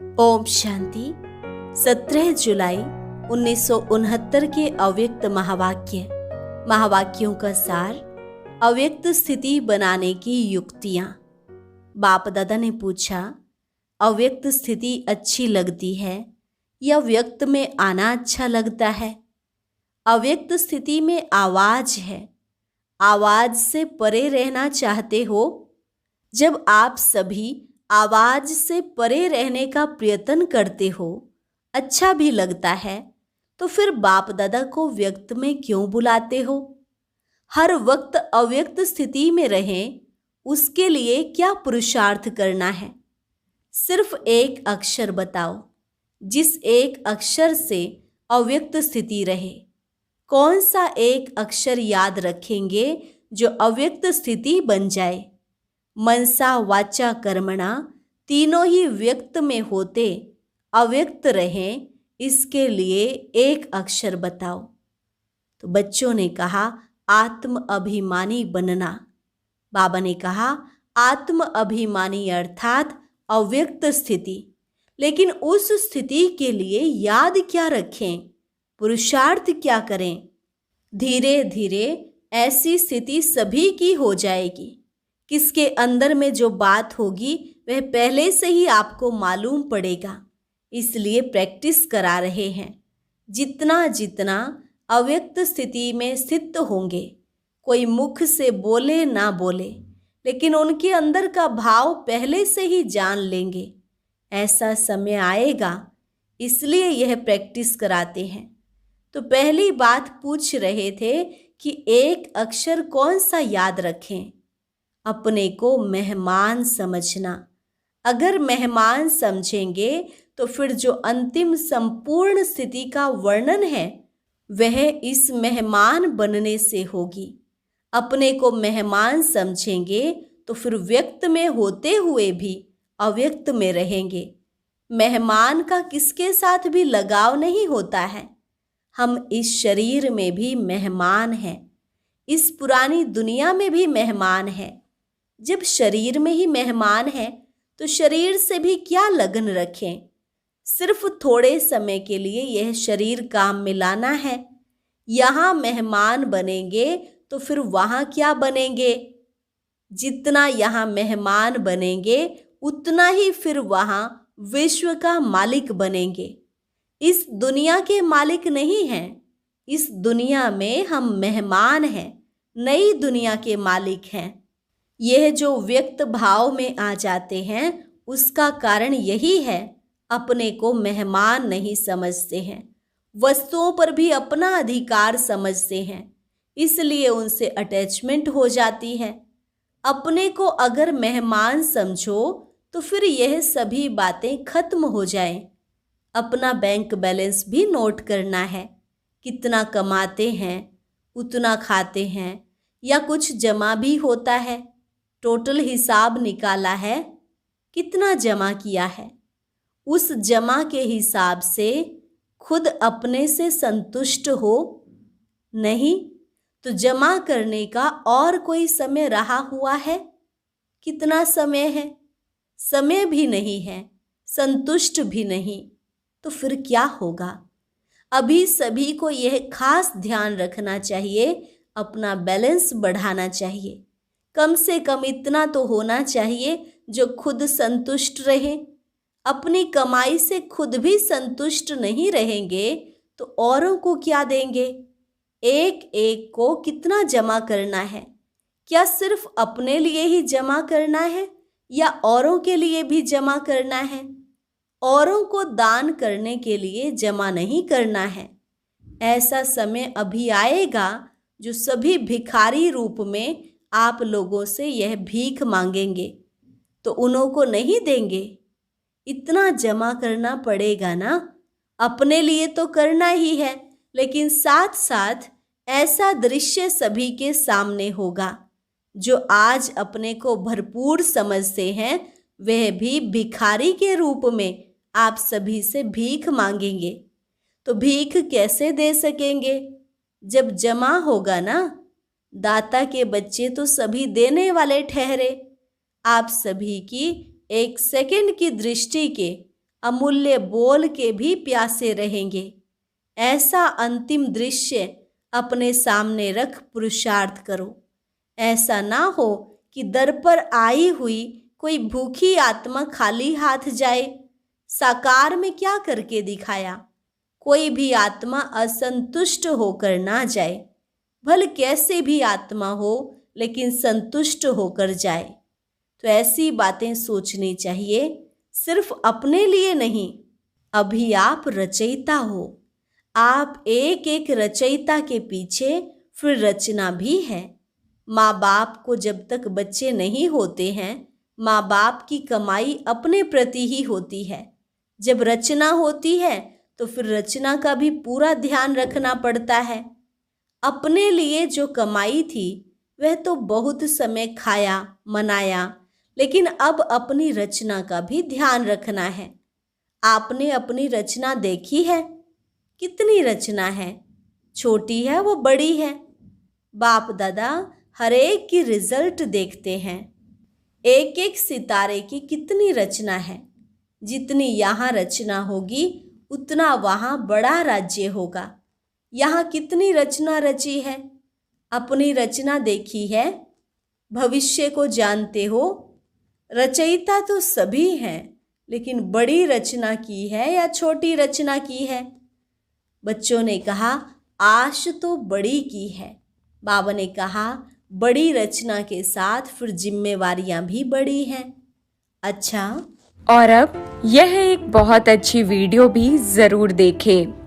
ओम शांति। 17 जुलाई 1969 के अव्यक्त महावाक्यों का सार, अव्यक्त स्थिति बनाने की युक्तियां। बाप दादा ने पूछा, अव्यक्त स्थिति अच्छी लगती है या व्यक्त में आना अच्छा लगता है? अव्यक्त स्थिति में आवाज है, आवाज से परे रहना चाहते हो? जब आप सभी आवाज से परे रहने का प्रयत्न करते हो, अच्छा भी लगता है, तो फिर बाप दादा को व्यक्त में क्यों बुलाते हो? हर वक्त अव्यक्त स्थिति में रहें, उसके लिए क्या पुरुषार्थ करना है? सिर्फ एक अक्षर बताओ, जिस एक अक्षर से अव्यक्त स्थिति रहे। कौन सा एक अक्षर याद रखेंगे जो अव्यक्त स्थिति बन जाए? मनसा वाचा कर्मणा तीनों ही व्यक्त में होते अव्यक्त रहें, इसके लिए एक अक्षर बताओ। तो बच्चों ने कहा, आत्म अभिमानी बनना। बाबा ने कहा, आत्म अभिमानी अर्थात अव्यक्त स्थिति। लेकिन उस स्थिति के लिए याद क्या रखें, पुरुषार्थ क्या करें? धीरे धीरे ऐसी स्थिति सभी की हो जाएगी। किसके अंदर में जो बात होगी वह पहले से ही आपको मालूम पड़ेगा, इसलिए प्रैक्टिस करा रहे हैं। जितना जितना अव्यक्त स्थिति में स्थित होंगे, कोई मुख से बोले ना बोले, लेकिन उनके अंदर का भाव पहले से ही जान लेंगे। ऐसा समय आएगा, इसलिए यह प्रैक्टिस कराते हैं। तो पहली बात पूछ रहे थे कि एक अक्षर कौन सा याद रखें? अपने को मेहमान समझना। अगर मेहमान समझेंगे तो फिर जो अंतिम संपूर्ण स्थिति का वर्णन है वह इस मेहमान बनने से होगी। अपने को मेहमान समझेंगे तो फिर व्यक्त में होते हुए भी अव्यक्त में रहेंगे। मेहमान का किसके साथ भी लगाव नहीं होता है। हम इस शरीर में भी मेहमान हैं, इस पुरानी दुनिया में भी मेहमान हैं। जब शरीर में ही मेहमान है तो शरीर से भी क्या लगन रखें? सिर्फ थोड़े समय के लिए यह शरीर काम में लाना है। यहाँ मेहमान बनेंगे तो फिर वहाँ क्या बनेंगे? जितना यहाँ मेहमान बनेंगे उतना ही फिर वहाँ विश्व का मालिक बनेंगे। इस दुनिया के मालिक नहीं हैं। इस दुनिया में हम मेहमान हैं, नई दुनिया के मालिक हैं। यह जो व्यक्त भाव में आ जाते हैं उसका कारण यही है, अपने को मेहमान नहीं समझते हैं, वस्तुओं पर भी अपना अधिकार समझते हैं, इसलिए उनसे अटैचमेंट हो जाती है। अपने को अगर मेहमान समझो तो फिर यह सभी बातें खत्म हो जाएं। अपना बैंक बैलेंस भी नोट करना है, कितना कमाते हैं उतना खाते हैं या कुछ जमा भी होता है। टोटल हिसाब निकाला है, कितना जमा किया है, उस जमा के हिसाब से खुद अपने से संतुष्ट हो? नहीं तो जमा करने का और कोई समय रहा हुआ है? कितना समय है? समय भी नहीं है, संतुष्ट भी नहीं, तो फिर क्या होगा? अभी सभी को यह खास ध्यान रखना चाहिए, अपना बैलेंस बढ़ाना चाहिए। कम से कम इतना तो होना चाहिए जो खुद संतुष्ट रहे। अपनी कमाई से खुद भी संतुष्ट नहीं रहेंगे तो औरों को क्या देंगे? एक एक को कितना जमा करना है? क्या सिर्फ अपने लिए ही जमा करना है या औरों के लिए भी जमा करना है? औरों को दान करने के लिए जमा नहीं करना है। ऐसा समय अभी आएगा जो सभी भिखारी रूप में आप लोगों से यह भीख मांगेंगे, तो उन्हों को नहीं देंगे। इतना जमा करना पड़ेगा ना। अपने लिए तो करना ही है, लेकिन साथ साथ ऐसा दृश्य सभी के सामने होगा। जो आज अपने को भरपूर समझते हैं वह भी भिखारी के रूप में आप सभी से भीख मांगेंगे। तो भीख कैसे दे सकेंगे? जब जमा होगा ना। दाता के बच्चे तो सभी देने वाले ठहरे। आप सभी की एक सेकंड की दृष्टि के अमूल्य बोल के भी प्यासे रहेंगे। ऐसा अंतिम दृश्य अपने सामने रख पुरुषार्थ करो। ऐसा ना हो कि दर पर आई हुई कोई भूखी आत्मा खाली हाथ जाए। साकार में क्या करके दिखाया? कोई भी आत्मा असंतुष्ट होकर ना जाए। भले कैसे भी आत्मा हो, लेकिन संतुष्ट होकर जाए। तो ऐसी बातें सोचनी चाहिए, सिर्फ अपने लिए नहीं। अभी आप रचयिता हो। आप एक एक रचयिता के पीछे फिर रचना भी है। माँ बाप को जब तक बच्चे नहीं होते हैं, माँ बाप की कमाई अपने प्रति ही होती है। जब रचना होती है तो फिर रचना का भी पूरा ध्यान रखना पड़ता है। अपने लिए जो कमाई थी वह तो बहुत समय खाया मनाया, लेकिन अब अपनी रचना का भी ध्यान रखना है। आपने अपनी रचना देखी है? कितनी रचना है? छोटी है वो बड़ी है? बाप दादा हर एक की रिजल्ट देखते हैं। एक एक सितारे की कितनी रचना है। जितनी यहाँ रचना होगी उतना वहाँ बड़ा राज्य होगा। यहाँ कितनी रचना रची है? अपनी रचना देखी है? भविष्य को जानते हो? रचयिता तो सभी हैं, लेकिन बड़ी रचना की है या छोटी रचना की है? बच्चों ने कहा आश तो बड़ी की है। बाबा ने कहा बड़ी रचना के साथ फिर जिम्मेवारियां भी बड़ी हैं। अच्छा, और अब यह एक बहुत अच्छी वीडियो भी जरूर देखें।